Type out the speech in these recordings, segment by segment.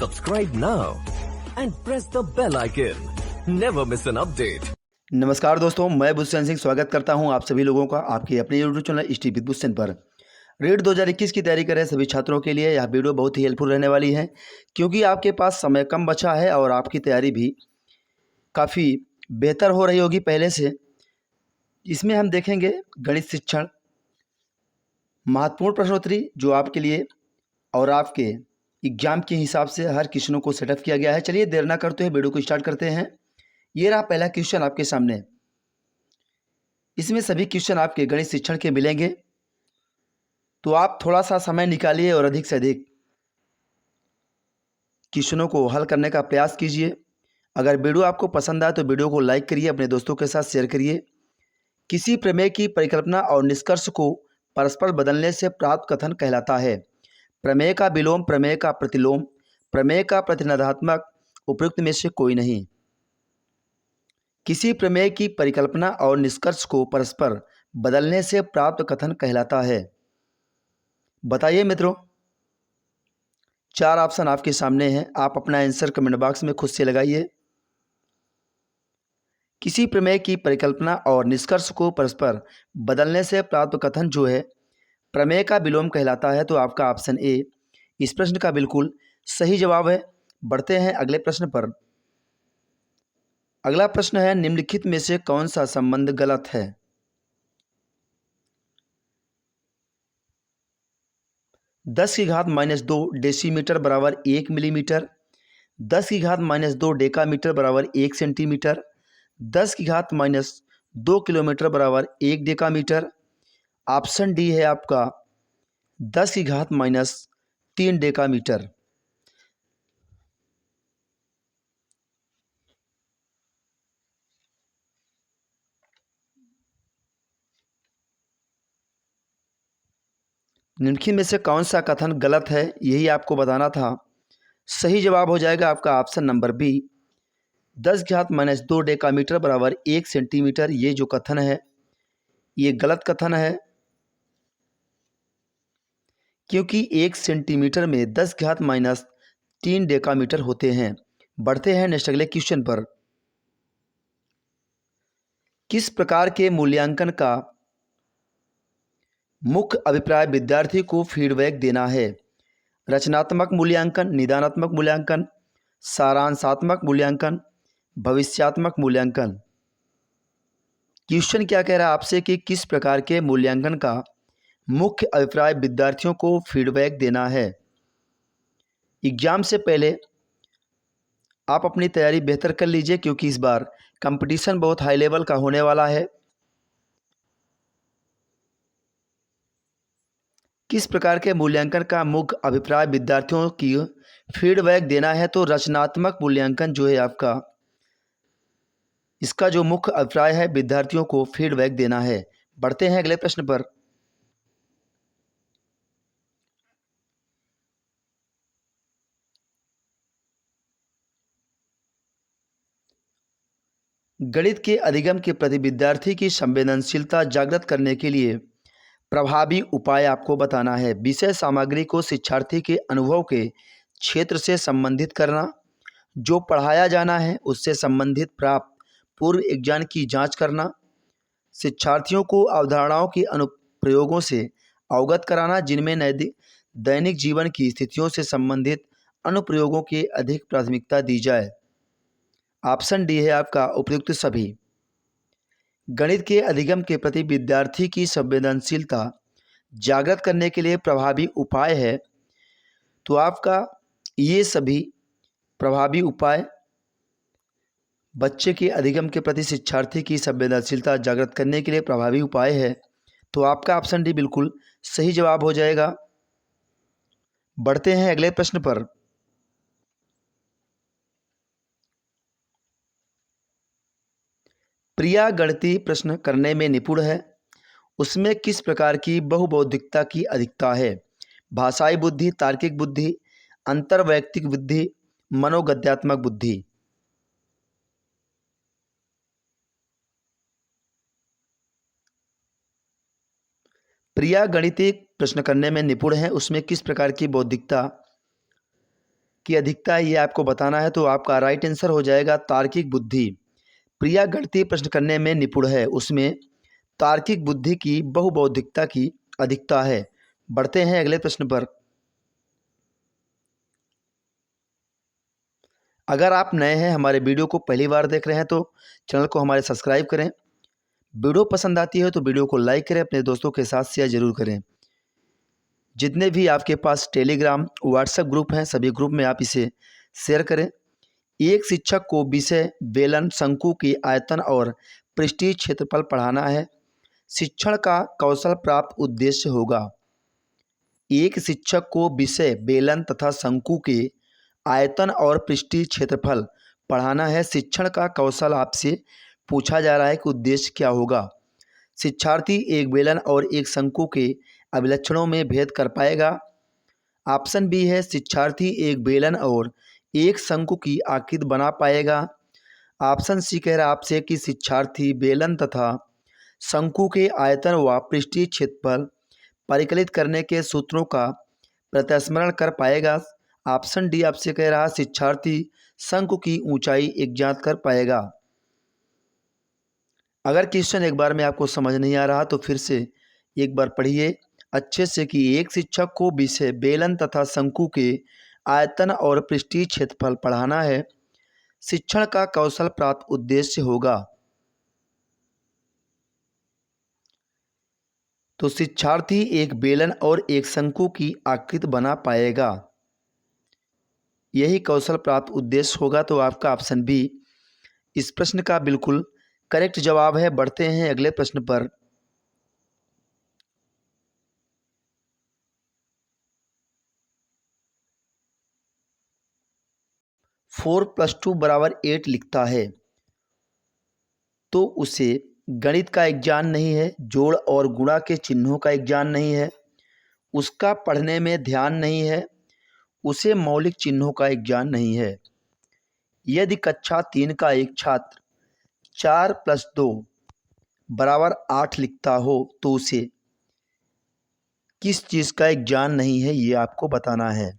Subscribe now and press the bell icon. Never miss an update. नमस्कार दोस्तों, मैं बुस्सन सिंह स्वागत करता हूं आप सभी लोगों का आपके अपने यूट्यूब चैनल स्टी विद बुस्सन पर। रीट 2021 की तैयारी कर रहे सभी छात्रों के लिए यह वीडियो बहुत ही हेल्पफुल रहने वाली है, क्योंकि आपके पास समय कम बचा है और आपकी तैयारी भी काफ़ी बेहतर हो रही होगी पहले से। इसमें हम देखेंगे गणित शिक्षण महत्वपूर्ण प्रश्नोत्तरी जो आपके लिए और आपके एग्जाम के हिसाब से हर क्वेश्चनों को सेटअप किया गया है। चलिए देर ना करते हुए वीडियो को स्टार्ट करते हैं। ये रहा पहला क्वेश्चन आपके सामने। इसमें सभी क्वेश्चन आपके गणित शिक्षण के मिलेंगे, तो आप थोड़ा सा समय निकालिए और अधिक से अधिक क्वेश्चनों को हल करने का प्रयास कीजिए। अगर वीडियो आपको पसंद आए तो वीडियो को लाइक करिए, अपने दोस्तों के साथ शेयर करिए। किसी प्रमेय की परिकल्पना और निष्कर्ष को परस्पर बदलने से प्राप्त कथन कहलाता है। प्रमेय का विलोम, प्रमेय का प्रतिलोम, प्रमेय का प्रतिनिधात्मक उपयुक्त में से कोई नहीं। किसी प्रमेय की परिकल्पना और निष्कर्ष को परस्पर बदलने से प्राप्त कथन कहलाता है। बताइए मित्रों, 4 ऑप्शन आपके सामने हैं, आप अपना आंसर कमेंट बॉक्स में खुद से लगाइए। किसी प्रमेय की परिकल्पना और निष्कर्ष को परस्पर बदलने से प्राप्त कथन जो है प्रमेय का विलोम कहलाता है, तो आपका ऑप्शन ए इस प्रश्न का बिल्कुल सही जवाब है। बढ़ते हैं अगले प्रश्न पर। अगला प्रश्न है, निम्नलिखित में से कौन सा संबंध गलत है? दस की घात -2 डेसीमीटर बराबर 1 मिलीमीटर, 10 की घात -2 डेकामीटर बराबर 1 सेंटीमीटर, 10 की घात -2 किलोमीटर बराबर 1 डेकामीटर। ऑप्शन डी है आपका 10 की घात -3 डेकामीटर। निम्नलिखित में से कौन सा कथन गलत है, यही आपको बताना था। सही जवाब हो जाएगा आपका ऑप्शन नंबर बी, 10 की घात -2 डेकामीटर बराबर 1 सेंटीमीटर। ये जो कथन है ये गलत कथन है, क्योंकि 1 सेंटीमीटर में 10 की घात -3 डेकामीटर होते हैं। बढ़ते हैं नेक्स्ट अगले क्वेश्चन पर। किस प्रकार के मूल्यांकन का मुख्य अभिप्राय विद्यार्थी को फीडबैक देना है? रचनात्मक मूल्यांकन, निदानात्मक मूल्यांकन, सारांशात्मक मूल्यांकन, भविष्यात्मक मूल्यांकन। क्वेश्चन क्या कह रहा है आपसे कि किस प्रकार के मूल्यांकन का मुख्य अभिप्राय विद्यार्थियों को फीडबैक देना है। एग्जाम से पहले आप अपनी तैयारी बेहतर कर लीजिए, क्योंकि इस बार कंपटीशन बहुत हाई लेवल का होने वाला है। किस प्रकार के मूल्यांकन का मुख्य अभिप्राय विद्यार्थियों की फीडबैक देना है, तो रचनात्मक मूल्यांकन जो है आपका, इसका जो मुख्य अभिप्राय है विद्यार्थियों को फीडबैक देना है। बढ़ते हैं अगले प्रश्न पर। गणित के अधिगम के प्रति विद्यार्थी की संवेदनशीलता जागृत करने के लिए प्रभावी उपाय आपको बताना है। विषय सामग्री को शिक्षार्थी के अनुभव के क्षेत्र से संबंधित करना, जो पढ़ाया जाना है उससे संबंधित प्राप्त पूर्व ज्ञान की जांच करना, शिक्षार्थियों को अवधारणाओं के अनुप्रयोगों से अवगत कराना जिनमें दैनिक जीवन की स्थितियों से संबंधित अनुप्रयोगों की अधिक प्राथमिकता दी जाए। ऑप्शन डी है आपका उपयुक्त सभी। गणित के अधिगम के प्रति विद्यार्थी की संवेदनशीलता जागृत करने के लिए प्रभावी उपाय है, तो आपका ये सभी प्रभावी उपाय बच्चे के अधिगम के प्रति शिक्षार्थी की संवेदनशीलता जागृत करने के लिए प्रभावी उपाय है, तो आपका ऑप्शन डी बिल्कुल सही जवाब हो जाएगा। बढ़ते हैं अगले प्रश्न पर। प्रिया गणितीय प्रश्न करने में निपुण है, उसमें किस प्रकार की बहुबौद्धिकता की अधिकता है? भाषाई बुद्धि, तार्किक बुद्धि, अंतर्वैयक्तिक बुद्धि, मनोगद्यात्मक बुद्धि। प्रिया गणितीय प्रश्न करने में निपुण है, उसमें किस प्रकार की बौद्धिकता की अधिकता है ये आपको बताना है। तो आपका राइट आंसर हो जाएगा तार्किक बुद्धि। प्रिया गणितीय प्रश्न करने में निपुण है, उसमें तार्किक बुद्धि की बहुबौद्धिकता की अधिकता है। बढ़ते हैं अगले प्रश्न पर। अगर आप नए हैं, हमारे वीडियो को पहली बार देख रहे हैं तो चैनल को हमारे सब्सक्राइब करें। वीडियो पसंद आती है तो वीडियो को लाइक करें, अपने दोस्तों के साथ शेयर जरूर करें। जितने भी आपके पास टेलीग्राम व्हाट्सएप ग्रुप हैं सभी ग्रुप में आप इसे शेयर करें। एक शिक्षक को विषय बेलन शंकु की आयतन और पृष्ठीय क्षेत्रफल पढ़ाना है। शिक्षण का कौशल प्राप्त उद्देश्य होगा। एक शिक्षक को विषय बेलन तथा शंकु के आयतन और पृष्ठीय क्षेत्रफल पढ़ाना है। शिक्षण का कौशल आपसे पूछा जा रहा है कि उद्देश्य क्या होगा। शिक्षार्थी एक बेलन और एक शंकु के अभिलक्षणों में भेद कर पाएगा। ऑप्शन बी है शिक्षार्थी एक बेलन और एक शंकु की आकृति बना पाएगा। ऑप्शन सी कह रहा है आपसे कि शिक्षार्थी बेलन तथा शंकु के आयतन व पृष्ठीय क्षेत्रफल परिकलित करने के सूत्रों का प्रत्यास्मरण कर पाएगा। ऑप्शन डी आपसे कह रहा शिक्षार्थी शंकु की ऊंचाई ज्ञात कर पाएगा। अगर क्वेश्चन एक बार में आपको समझ नहीं आ रहा तो फिर से एक बार पढ़िए अच्छे से कि एक शिक्षक को विषय बेलन तथा शंकु के आयतन और पृष्ठीय क्षेत्रफल पढ़ाना है। शिक्षण का कौशल प्राप्त उद्देश्य होगा। तो शिक्षार्थी एक बेलन और एक शंकु की आकृति बना पाएगा, यही कौशल प्राप्त उद्देश्य होगा। तो आपका ऑप्शन बी इस प्रश्न का बिल्कुल करेक्ट जवाब है। बढ़ते हैं अगले प्रश्न पर। फोर प्लस टू बराबर 8 लिखता है तो उसे गणित का ज्ञान नहीं है, जोड़ और गुणा के चिन्हों का ज्ञान नहीं है, उसका पढ़ने में ध्यान नहीं है, उसे मौलिक चिन्हों का ज्ञान नहीं है। यदि कक्षा 3 का एक छात्र 4 + 2 बराबर 8 लिखता हो तो उसे किस चीज़ का ज्ञान नहीं है ये आपको बताना है।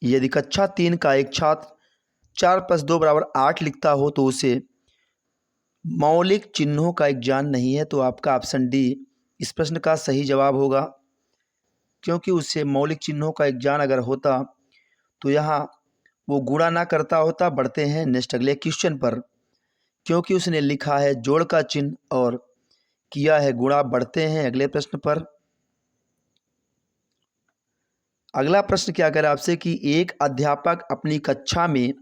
यदि कक्षा 3 का एक छात्र 4 + 2 बराबर 8 लिखता हो तो उसे मौलिक चिन्हों का ज्ञान नहीं है। तो आपका ऑप्शन डी इस प्रश्न का सही जवाब होगा, क्योंकि उसे मौलिक चिन्हों का ज्ञान अगर होता तो यहाँ वो गुणा ना करता होता। बढ़ते हैं नेक्स्ट अगले क्वेश्चन पर, क्योंकि उसने लिखा है जोड़ का चिन्ह और किया है गुणा। बढ़ते हैं अगले प्रश्न पर। अगला प्रश्न क्या करे आपसे कि एक अध्यापक अपनी कक्षा में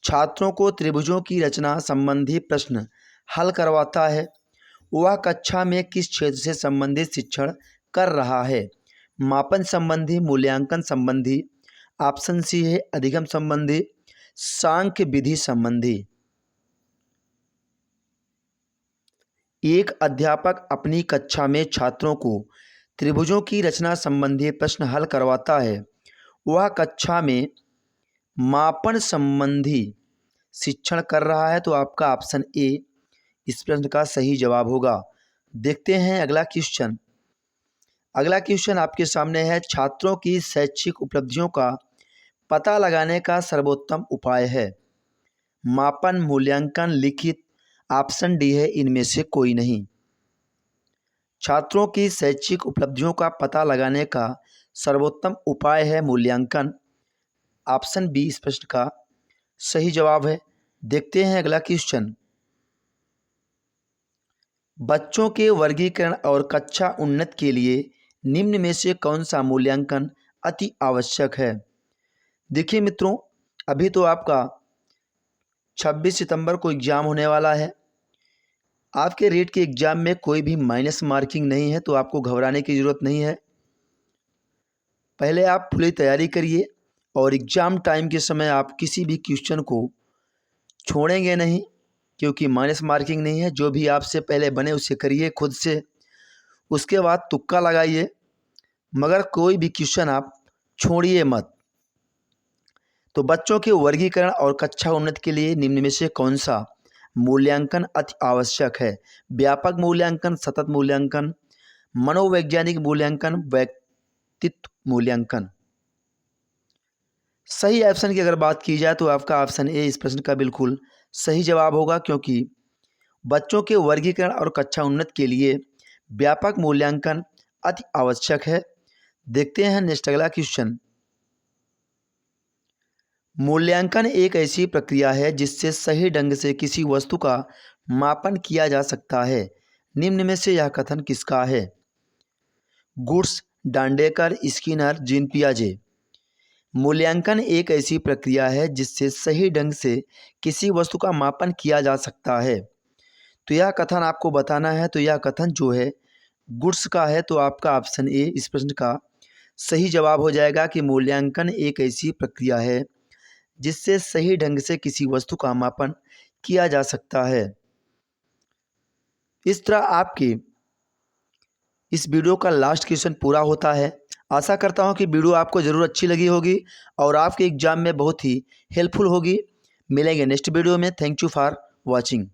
छात्रों को त्रिभुजों की रचना संबंधी प्रश्न हल करवाता है। वह कक्षा में किस क्षेत्र से संबंधित शिक्षण कर रहा है? मापन संबंधी, मूल्यांकन संबंधी, ऑप्शन सी है अधिगम संबंधी, सांख्य विधि संबंधी। एक अध्यापक अपनी कक्षा में छात्रों को त्रिभुजों की रचना संबंधी प्रश्न हल करवाता है। वह कक्षा में मापन संबंधी शिक्षण कर रहा है। तो आपका ऑप्शन ए इस प्रश्न का सही जवाब होगा। देखते हैं अगला क्वेश्चन। अगला क्वेश्चन आपके सामने है छात्रों की शैक्षिक उपलब्धियों का पता लगाने का सर्वोत्तम उपाय है। मापन, मूल्यांकन, लिखित, ऑप्शन डी है इनमें से कोई नहीं। छात्रों की शैक्षिक उपलब्धियों का पता लगाने का सर्वोत्तम उपाय है मूल्यांकन। ऑप्शन बी इस प्रश्न का सही जवाब है। देखते हैं अगला क्वेश्चन। बच्चों के वर्गीकरण और कक्षा उन्नत के लिए निम्न में से कौन सा मूल्यांकन अति आवश्यक है? देखिए मित्रों, अभी तो आपका 26 सितंबर को एग्ज़ाम होने वाला है। आपके रेट के एग्ज़ाम में कोई भी माइनस मार्किंग नहीं है, तो आपको घबराने की ज़रूरत नहीं है। पहले आप पूरी तैयारी करिए और एग्ज़ाम टाइम के समय आप किसी भी क्वेश्चन को छोड़ेंगे नहीं, क्योंकि माइनस मार्किंग नहीं है। जो भी आपसे पहले बने उसे करिए खुद से, उसके बाद तुक्का लगाइए, मगर कोई भी क्वेश्चन आप छोड़िए मत। तो बच्चों के वर्गीकरण और कक्षा उन्नत के लिए निम्न में से कौन सा मूल्यांकन अति आवश्यक है? व्यापक मूल्यांकन, सतत मूल्यांकन, मनोवैज्ञानिक मूल्यांकन, व्यक्तित्व मूल्यांकन। सही ऑप्शन की अगर बात की जाए तो आपका ऑप्शन ए इस प्रश्न का बिल्कुल सही जवाब होगा, क्योंकि बच्चों के वर्गीकरण और कक्षा उन्नत के लिए व्यापक मूल्यांकन अति आवश्यक है। देखते हैं नेक्स्ट अगला क्वेश्चन। मूल्यांकन एक ऐसी प्रक्रिया है जिससे सही ढंग से किसी वस्तु का मापन किया जा सकता है। निम्न में से यह कथन किसका है? गुड्स, डांडेकर, स्किनर, जीन पियाजे। मूल्यांकन एक ऐसी प्रक्रिया है जिससे सही ढंग से किसी वस्तु का मापन किया जा सकता है। तो यह कथन आपको बताना है। तो यह कथन जो है गुड्स का है, तो आपका ऑप्शन ए इस प्रश्न का सही जवाब हो जाएगा कि मूल्यांकन एक ऐसी प्रक्रिया है जिससे सही ढंग से किसी वस्तु का मापन किया जा सकता है। इस तरह आपके इस वीडियो का लास्ट क्वेश्चन पूरा होता है। आशा करता हूं कि वीडियो आपको ज़रूर अच्छी लगी होगी और आपके एग्जाम में बहुत ही हेल्पफुल होगी। मिलेंगे नेक्स्ट वीडियो में। Thank you for watching.